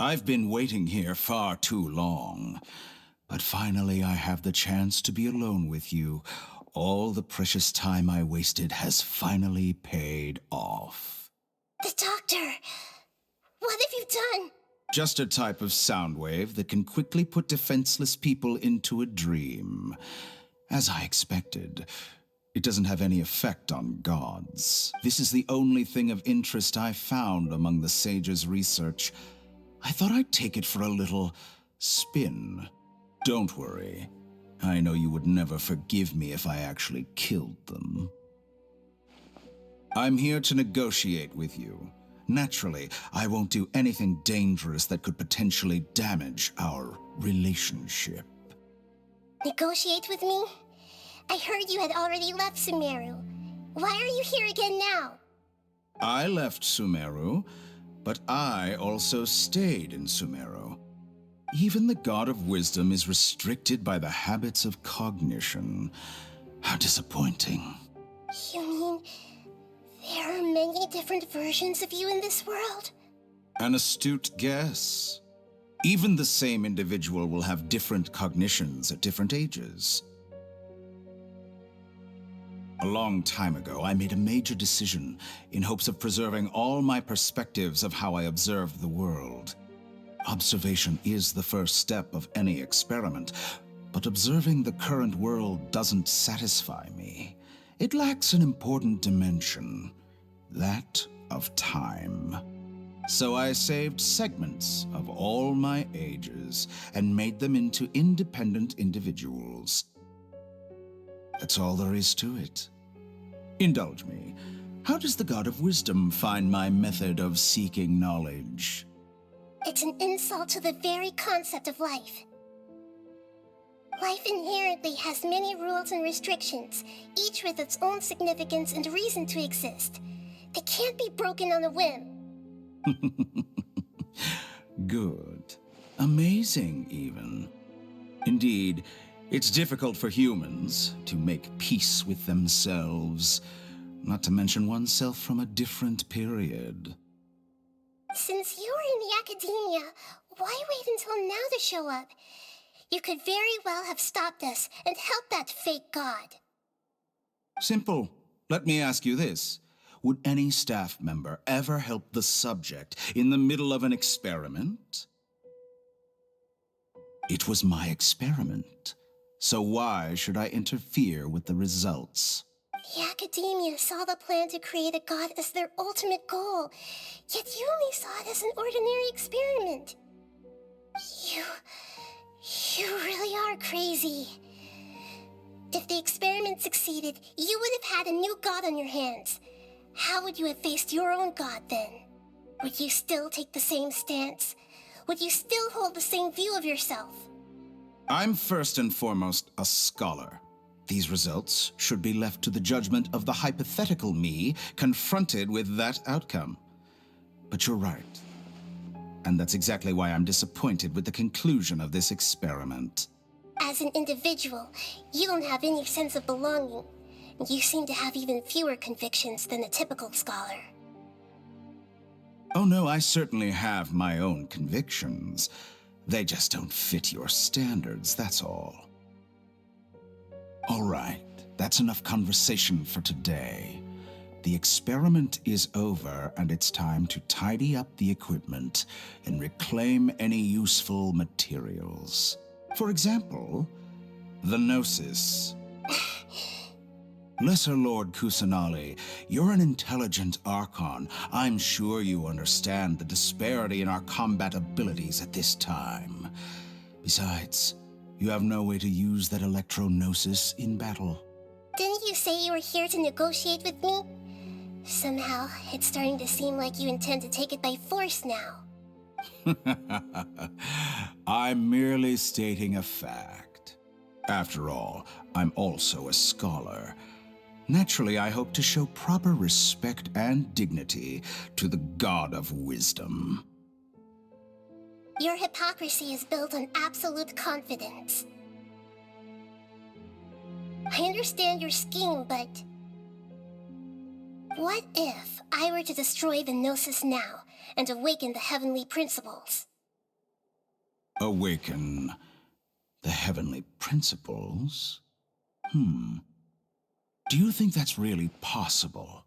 I've been waiting here far too long. But finally I have the chance to be alone with you. All the precious time I wasted has finally paid off. The doctor! What have you done? Just a type of sound wave that can quickly put defenseless people into a dream. As I expected, it doesn't have any effect on gods. This is the only thing of interest I found among the sage's research. I thought I'd take it for a little spin. Don't worry. I know you would never forgive me if I actually killed them. I'm here to negotiate with you. Naturally, I won't do anything dangerous that could potentially damage our relationship. Negotiate with me? I heard you had already left Sumeru. Why are you here again now? I left Sumeru, but I also stayed in Sumeru. Even the God of Wisdom is restricted by the habits of cognition. How disappointing. You mean there are many different versions of you in this world? An astute guess. Even the same individual will have different cognitions at different ages. A long time ago, I made a major decision in hopes of preserving all my perspectives of how I observed the world. Observation is the first step of any experiment, but observing the current world doesn't satisfy me. It lacks an important dimension, that of time. So I saved segments of all my ages and made them into independent individuals. That's all there is to it. Indulge me. How does the God of Wisdom find my method of seeking knowledge? It's an insult to the very concept of life. Life inherently has many rules and restrictions, each with its own significance and reason to exist. They can't be broken on a whim. Good. Amazing, even. Indeed, it's difficult for humans to make peace with themselves, not to mention oneself from a different period. Since you were in the academia, why wait until now to show up? You could very well have stopped us and helped that fake god. Simple. Let me ask you this. Would any staff member ever help the subject in the middle of an experiment? It was my experiment, so why should I interfere with the results? The academia saw the plan to create a god as their ultimate goal, yet you only saw it as an ordinary experiment. You really are crazy. If the experiment succeeded, you would have had a new god on your hands. How would you have faced your own god then? Would you still take the same stance? Would you still hold the same view of yourself? I'm first and foremost a scholar. These results should be left to the judgment of the hypothetical me confronted with that outcome. But you're right. And that's exactly why I'm disappointed with the conclusion of this experiment. As an individual, you don't have any sense of belonging. You seem to have even fewer convictions than a typical scholar. Oh no, I certainly have my own convictions. They just don't fit your standards, that's all. All right, that's enough conversation for today. The experiment is over, and it's time to tidy up the equipment and reclaim any useful materials. For example, the gnosis. Lesser Lord Kusanali, you're an intelligent archon. I'm sure you understand the disparity in our combat abilities at this time. Besides, you have no way to use that electro-gnosis in battle. Didn't you say you were here to negotiate with me? Somehow, it's starting to seem like you intend to take it by force now. I'm merely stating a fact. After all, I'm also a scholar. Naturally, I hope to show proper respect and dignity to the God of Wisdom. Your hypocrisy is built on absolute confidence. I understand your scheme, but what if I were to destroy the Gnosis now and awaken the heavenly principles? Awaken the heavenly principles? Do you think that's really possible?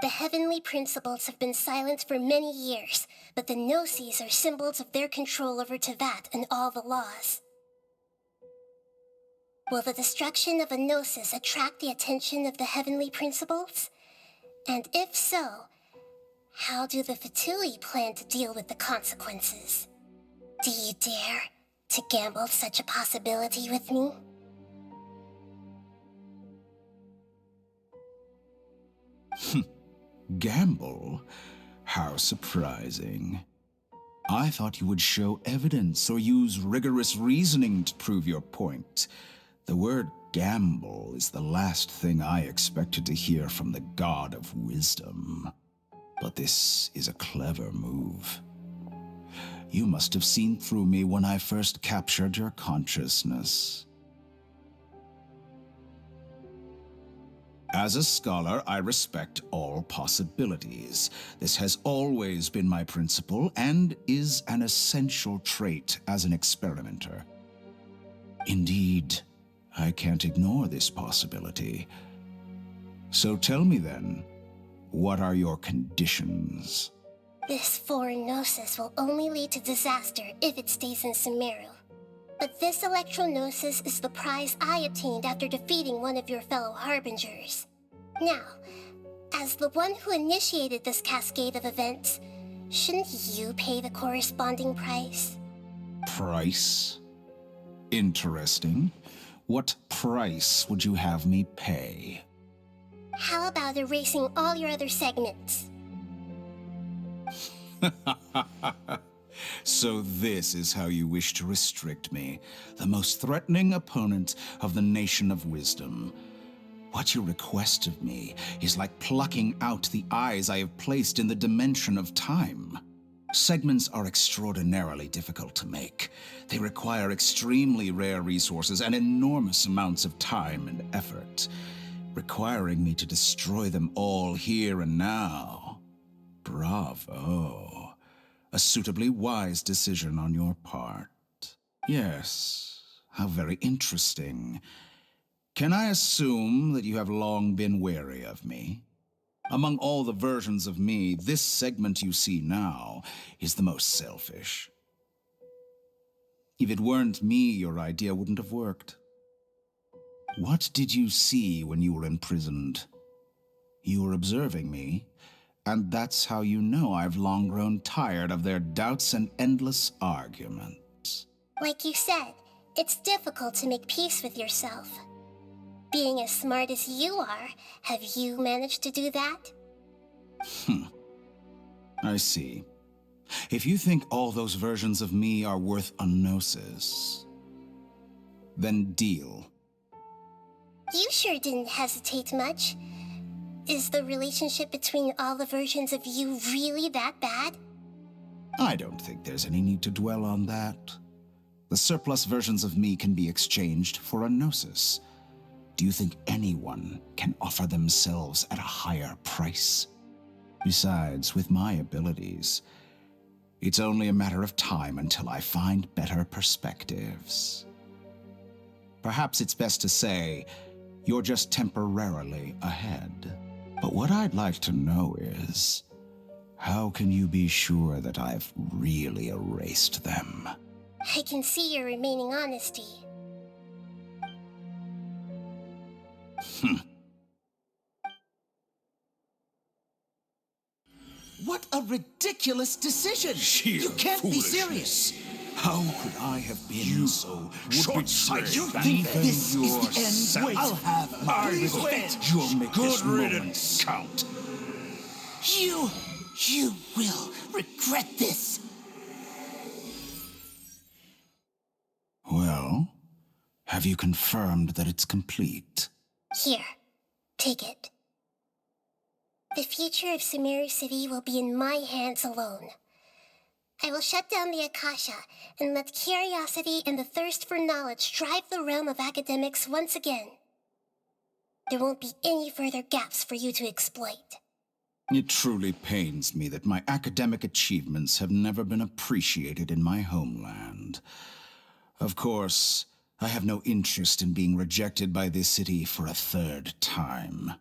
The heavenly principles have been silent for many years, but the gnosis are symbols of their control over Teyvat and all the laws. Will the destruction of a gnosis attract the attention of the heavenly principles? And if so, how do the Fatui plan to deal with the consequences? Do you dare to gamble such a possibility with me? Gamble? How surprising. I thought you would show evidence or use rigorous reasoning to prove your point. The word gamble is the last thing I expected to hear from the god of wisdom. But this is a clever move. You must have seen through me when I first captured your consciousness. As a scholar, I respect all possibilities. This has always been my principle and is an essential trait as an experimenter. Indeed, I can't ignore this possibility. So tell me then, what are your conditions? This foreign gnosis will only lead to disaster if it stays in Sumeru. But this electro-gnosis is the prize I obtained after defeating one of your fellow harbingers. Now, as the one who initiated this cascade of events, shouldn't you pay the corresponding price? Price? Interesting. What price would you have me pay? How about erasing all your other segments? So this is how you wish to restrict me, the most threatening opponent of the Nation of Wisdom. What you request of me is like plucking out the eyes I have placed in the dimension of time. Segments are extraordinarily difficult to make. They require extremely rare resources and enormous amounts of time and effort, requiring me to destroy them all here and now. Bravo. A suitably wise decision on your part. Yes, how very interesting. Can I assume that you have long been wary of me? Among all the versions of me, this segment you see now is the most selfish. If it weren't me, your idea wouldn't have worked. What did you see when you were imprisoned? You were observing me, and that's how you know I've long grown tired of their doubts and endless arguments. Like you said, it's difficult to make peace with yourself. Being as smart as you are, have you managed to do that? I see. If you think all those versions of me are worth a gnosis, then deal. You sure didn't hesitate much. Is the relationship between all the versions of you really that bad? I don't think there's any need to dwell on that. The surplus versions of me can be exchanged for a gnosis. Do you think anyone can offer themselves at a higher price? Besides, with my abilities, it's only a matter of time until I find better perspectives. Perhaps it's best to say, you're just temporarily ahead. But what I'd like to know is, how can you be sure that I've really erased them? I can see your remaining honesty. What a ridiculous decision! You can't be serious! How could I have been so short-sighted? You think this is the end? I'll have my revenge! You'll make this moment count. You will regret this! Well, have you confirmed that it's complete? Here, take it. The future of Sumeru City will be in my hands alone. I will shut down the Akasha and let curiosity and the thirst for knowledge drive the realm of academics once again. There won't be any further gaps for you to exploit. It truly pains me that my academic achievements have never been appreciated in my homeland. Of course, I have no interest in being rejected by this city for a third time.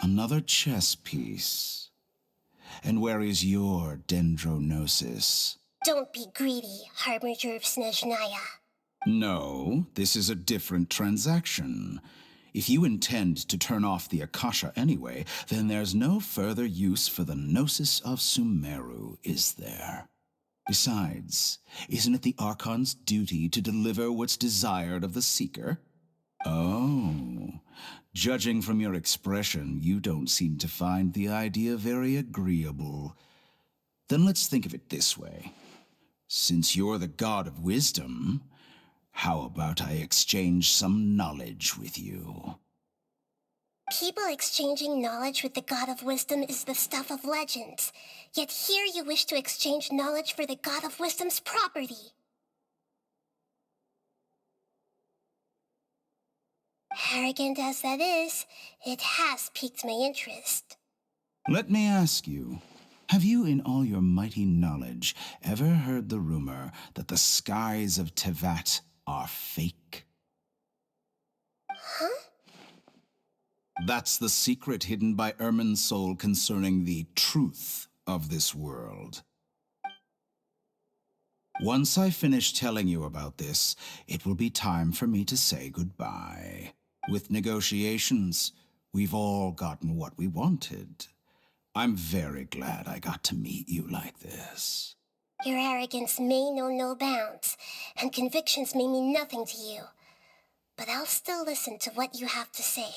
Another chess piece. And where is your dendrognosis? Don't be greedy, Harbinger of Snezhnaya. No, this is a different transaction. If you intend to turn off the Akasha anyway, then there's no further use for the gnosis of Sumeru, is there? Besides, isn't it the archon's duty to deliver what's desired of the seeker? Oh, judging from your expression, you don't seem to find the idea very agreeable. Then let's think of it this way. Since you're the god of wisdom, how about I exchange some knowledge with you? People exchanging knowledge with the God of Wisdom is the stuff of legends. Yet here you wish to exchange knowledge for the God of Wisdom's property. Arrogant as that is, it has piqued my interest. Let me ask you, have you in all your mighty knowledge ever heard the rumor that the skies of Tevat are fake? Huh? That's the secret hidden by Ermin's soul concerning the truth of this world. Once I finish telling you about this, it will be time for me to say goodbye. With negotiations, we've all gotten what we wanted. I'm very glad I got to meet you like this. Your arrogance may know no bounds, and convictions may mean nothing to you. But I'll still listen to what you have to say.